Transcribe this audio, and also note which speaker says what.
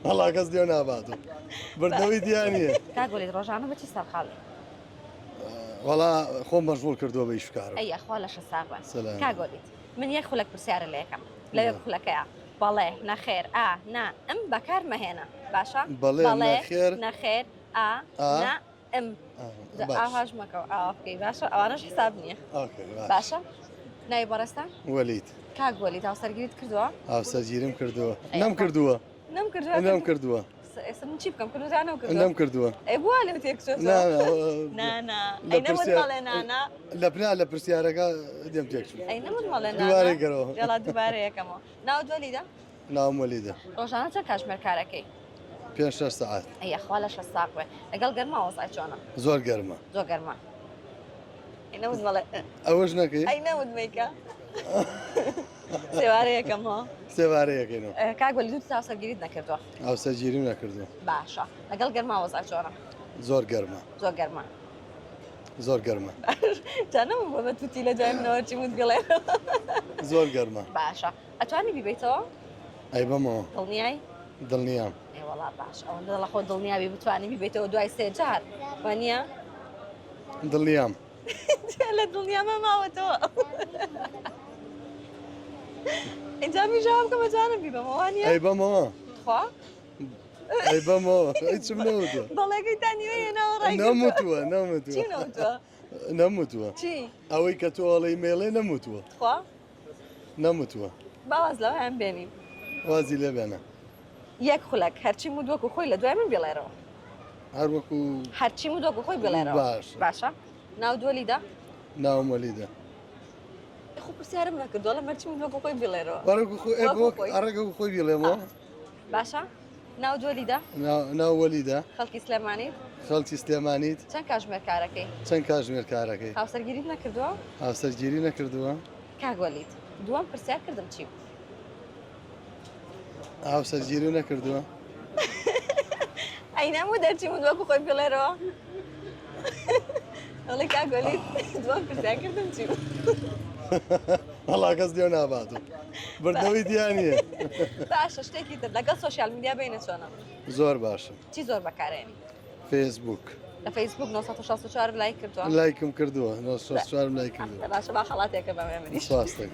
Speaker 1: هەڵا کەس دێو ناباتۆ بردەوەی دیانە
Speaker 2: کاگۆلی ڕۆژانە بەچی سەرخاڵی
Speaker 1: وەڵا خۆم مەشغوڵ کردووە بە ئیشکارە
Speaker 2: ئەی ئەخوا لەشە ساغە
Speaker 1: سەلام.
Speaker 2: کاگۆلیت من یەک خولەک پرسیارە لە یەکەم لەوێ خولەکەیە بەڵێ نەخێر نا ئەم بەکار مەهێنە باشە
Speaker 1: بەڵێ نەخێر
Speaker 2: نەخێر نا ئەم ئاهاژ مەکەوە ئاوکەی باشە ئەوانەش حساب نییە باشە ناوی بەڕێستان
Speaker 1: وەلیت
Speaker 2: کاگۆلی تاوسەرگیریت کردووە
Speaker 1: هاوسەرگیریم کردووە نەم کردووە نەم کردووە
Speaker 2: ئێستا من چی بکەم کردوانە
Speaker 1: نەم کردووە
Speaker 2: ئەی بووە لێ تێکچێت نانا ئەی نەوت مەڵێ نانا
Speaker 1: لە پنا لە پرسیارەکە دێم تێکچوو
Speaker 2: ئەی نەوت مەڵێ
Speaker 1: دووارەی گەرەوە
Speaker 2: یاڵا دووبارە یەکەمەوە ناوت وەلیدە
Speaker 1: ناوم وەلیدە
Speaker 2: ڕۆژانە چەند کاتژمێر کارەکەی
Speaker 1: 5-6 ساعات
Speaker 2: ئەی ئەخوا لەشە ساقوێ لەگەڵ گەرما وەزای چۆنە
Speaker 1: زۆر گەرمە
Speaker 2: زۆر گەرما ئەی نەوت مەڵێ
Speaker 1: ئەوەش نەکەی
Speaker 2: ئەی نەوت میکە سێوارە یەکەمەوە
Speaker 1: سێوارەیەکەینەوە
Speaker 2: کاگوەلی دوو تاوسەرگیریت نەکردووە
Speaker 1: هاوسەرگیریم نەکردووە
Speaker 2: باشە لەگەڵ گەرما وەزای چۆنە
Speaker 1: زۆر گەرمە
Speaker 2: زۆر گەرما
Speaker 1: زۆر گەرمە
Speaker 2: جانەمە بۆ بە تووتی لە جای منەوە چی وت بڵێ
Speaker 1: زۆر گەرمە
Speaker 2: باشە ئەتوانی بیبیتەوە
Speaker 1: ئەی بەمەوە
Speaker 2: دڵنیای
Speaker 1: دڵنیام
Speaker 2: وڵا باش ئەوەندە لە خۆ دڵنیابی بتوانانی بیبیتەوە دوای سێ جار وانە
Speaker 1: دڵنیام
Speaker 2: لە دڵنیامە ماوەتەوە اینجا میژاوم کە بەجانم بی بەمەوانە
Speaker 1: ئەی بەمەوە
Speaker 2: خوا
Speaker 1: ئەی بەمەوە هیچم نەوتوە
Speaker 2: بەڵێگەی تانیوەیە ناوەڕای
Speaker 1: نەموتووە
Speaker 2: چی
Speaker 1: نەموتووە
Speaker 2: نەوتووە
Speaker 1: نەموتووە
Speaker 2: چی
Speaker 1: ئەوەی کە تۆ ئەڵەی مێڵێ نەموتووە
Speaker 2: خوا
Speaker 1: نەموتووە
Speaker 2: باواز لەوە هەم بێنین
Speaker 1: وازی لێ بێنە
Speaker 2: یەک خولەک هەرچی مو دووەکو خۆی لە دوای من بێڵێرەوە
Speaker 1: هەر وەکو
Speaker 2: هەرچی مو دووەکو خۆی بێڵێرەوە
Speaker 1: باش
Speaker 2: باشە ناو دووەلیدا
Speaker 1: ناوم وەلیدە
Speaker 2: خۆ پرسیارم نەکردووە لە مەرچی مو دووەکو خۆی بێڵێرەوە
Speaker 1: ئەڕێگە خۆی بێڵێمەوە
Speaker 2: باشە ناو دووەلیدا
Speaker 1: ناو وەلیدە
Speaker 2: خەڵکی سلێمانی
Speaker 1: خەڵکی سلێمانیت
Speaker 2: چەند کاتژمێر کارەکەی
Speaker 1: چەند کاتژمێر کارەکەی
Speaker 2: هاوسەرگیریت نەکردووە
Speaker 1: هاوسەرگیری نەکردووە
Speaker 2: کاگوەلیت دووەم پرسیار کردم چی
Speaker 1: هاوسەرگیری نەکردووە
Speaker 2: ئەی نەموو دەرچی مو دووەکو خۆی بێڵێرەوە ئەڵێ کاگوەلیت دووەم پرسیار کردم چی
Speaker 1: هەڵا کەس دێو ناباتۆ بردەوەی دیانە
Speaker 2: باشە شتێکی تر لەگەڵ سۆشیال میدیا بینە چۆنە
Speaker 1: زۆر باشە
Speaker 2: چی زۆر بەکارێنی
Speaker 1: فێسبوک
Speaker 2: لە فەیسبوک 964 لایک کردووە
Speaker 1: لایکم کردووە 964 لای کردووە
Speaker 2: باشە با خەڵاتێکە بەمێ منیش
Speaker 1: سواستە